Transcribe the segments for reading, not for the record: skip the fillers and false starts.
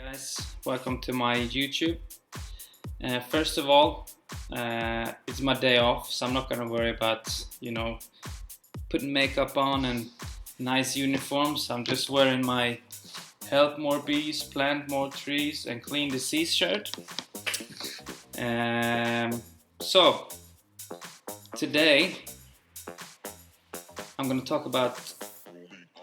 Guys, welcome to my YouTube. First of all, it's my day off, so I'm not gonna worry about, putting makeup on and nice uniforms. I'm just wearing my help more bees, plant more trees, and clean the seas shirt. So today I'm gonna talk about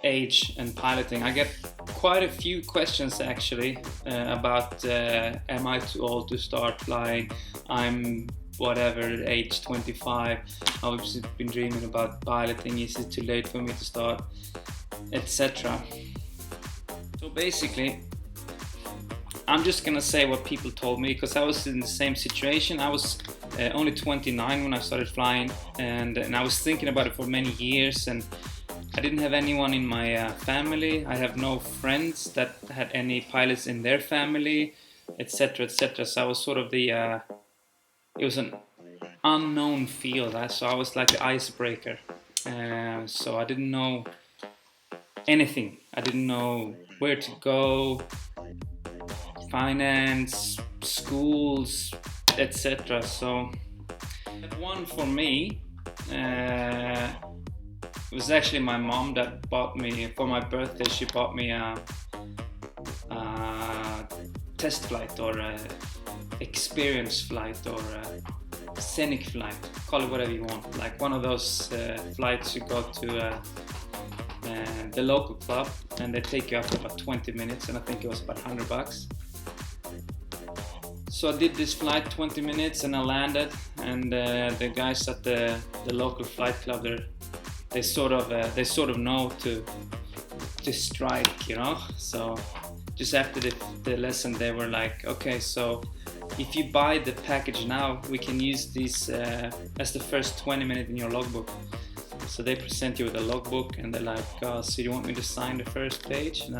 age and piloting. I get quite a few questions actually about am I too old to start flying? I'm whatever, age 25. I've just been dreaming about piloting. Is it too late for me to start, etc. So basically I'm just gonna say what people told me, because I was in the same situation. I was only 29 when I started flying, and I was thinking about it for many years, and I didn't have anyone in my family. I have no friends that had any pilots in their family, etc., etc. So I was sort of it was an unknown field. So I was like the icebreaker. So I didn't know anything. I didn't know where to go, finance, schools, etc. So one for me. It was actually my mom that bought me, for my birthday, she bought me a test flight or a experience flight or a scenic flight, call it whatever you want. Like one of those flights you go to the local club and they take you up for about 20 minutes, and I think it was about $100. So I did this flight 20 minutes and I landed, and the guys at the local flight club there, they sort of know to strike, So just after the lesson, they were like, okay, so if you buy the package now, we can use this as the first 20 minutes in your logbook. So they present you with a logbook, and they're like, oh, so you want me to sign the first page? And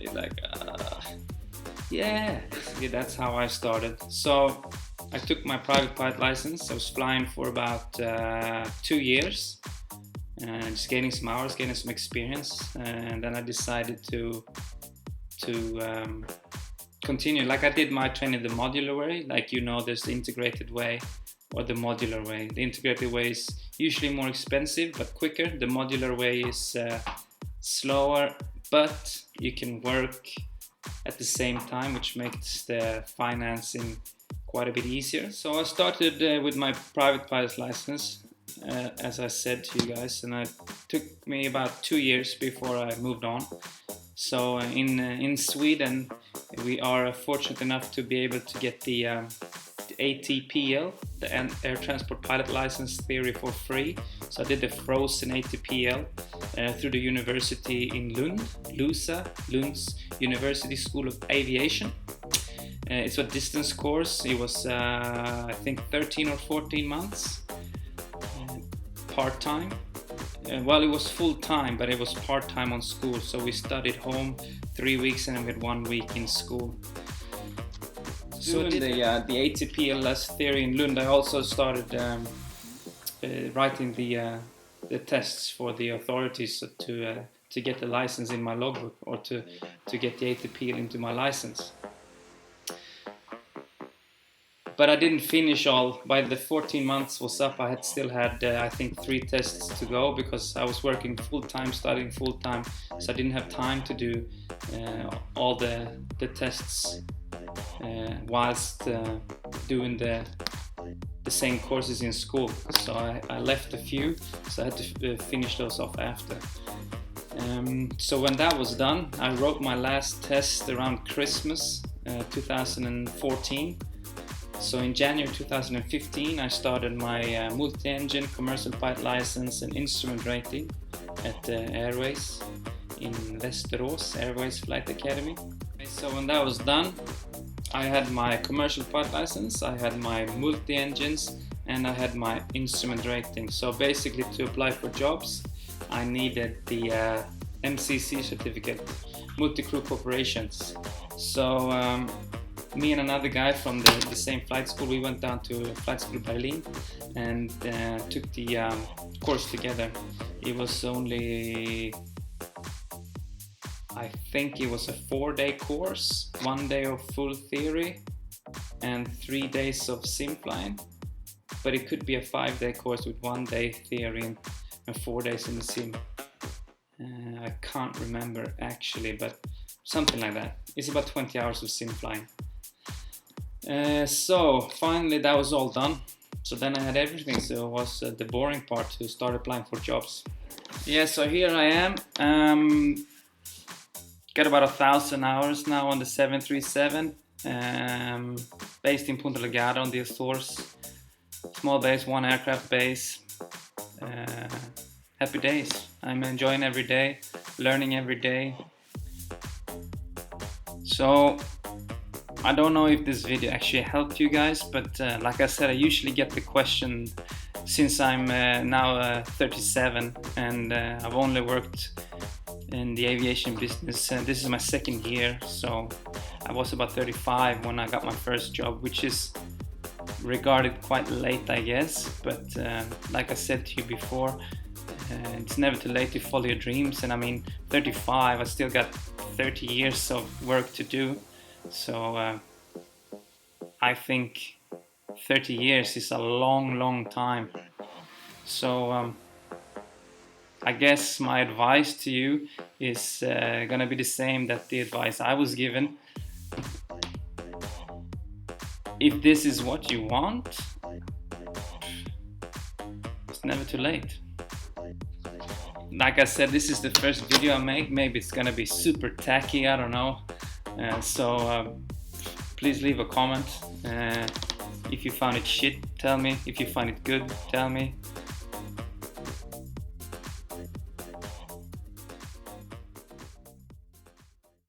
you're like, yeah, that's how I started. So I took my private pilot license. I was flying for about 2 years. Just gaining some hours, gaining some experience, and then I decided to continue. Like I did my training the modular way. Like there's the integrated way or the modular way. The integrated way is usually more expensive but quicker. The modular way is slower, but you can work at the same time, which makes the financing quite a bit easier. So I started with my private pilot license. As I said to you guys, and it took me about 2 years before I moved on. So in Sweden, we are fortunate enough to be able to get the ATPL, the Air Transport Pilot License Theory, for free. So I did the frozen ATPL through the university in Lund, Lund's University School of Aviation. It's a distance course. It was I think 13 or 14 months. Part-time. Well, it was full-time, but it was part-time on school. So we studied home 3 weeks and then we had 1 week in school. So doing the ATPLS theory in Lund, I also started writing the tests for the authorities to get the license in my logbook, or to get the ATPL into my license. But I didn't finish all. By the 14 months was up, I still had I think 3 tests to go, because I was working full-time, studying full-time, so I didn't have time to do all the tests whilst doing the same courses in school. So I left a few, so I had to finish those off after. So when that was done, I wrote my last test around Christmas 2014. So in January 2015, I started my multi-engine commercial pilot license and instrument rating at Airways in Västerås, Airways Flight Academy. So when that was done, I had my commercial pilot license, I had my multi-engines, and I had my instrument rating. So basically, to apply for jobs, I needed the MCC certificate, multi-crew corporations. So me and another guy from the same flight school, we went down to Flight School Berlin and took the course together. It was only I think it was a 4-day course, 1 day of full theory and 3 days of sim flying. But it could be a 5-day course with 1 day theory and 4 days in the sim. I can't remember actually, but something like that. It's about 20 hours of sim flying. So finally that was all done. So then I had everything, so it was the boring part to start applying for jobs. Yeah, so here I am. Got about 1,000 hours now on the 737. Based in Punta Legada on the Azores. Small base, 1 aircraft base. Happy days. I'm enjoying every day, learning every day. So I don't know if this video actually helped you guys, but like I said, I usually get the question since I'm now 37 and I've only worked in the aviation business. This is my 2nd year, so I was about 35 when I got my first job, which is regarded quite late, I guess. But like I said to you before, it's never too late to follow your dreams. And I mean, 35, I still got 30 years of work to do. So I think 30 years is a long time. So I guess my advice to you is gonna be the same that the advice I was given. If this is what you want, it's never too late. Like I said, this is the first video I make. Maybe it's gonna be super tacky, I don't know. So please leave a comment. If you found it shit, tell me. If you find it good, tell me.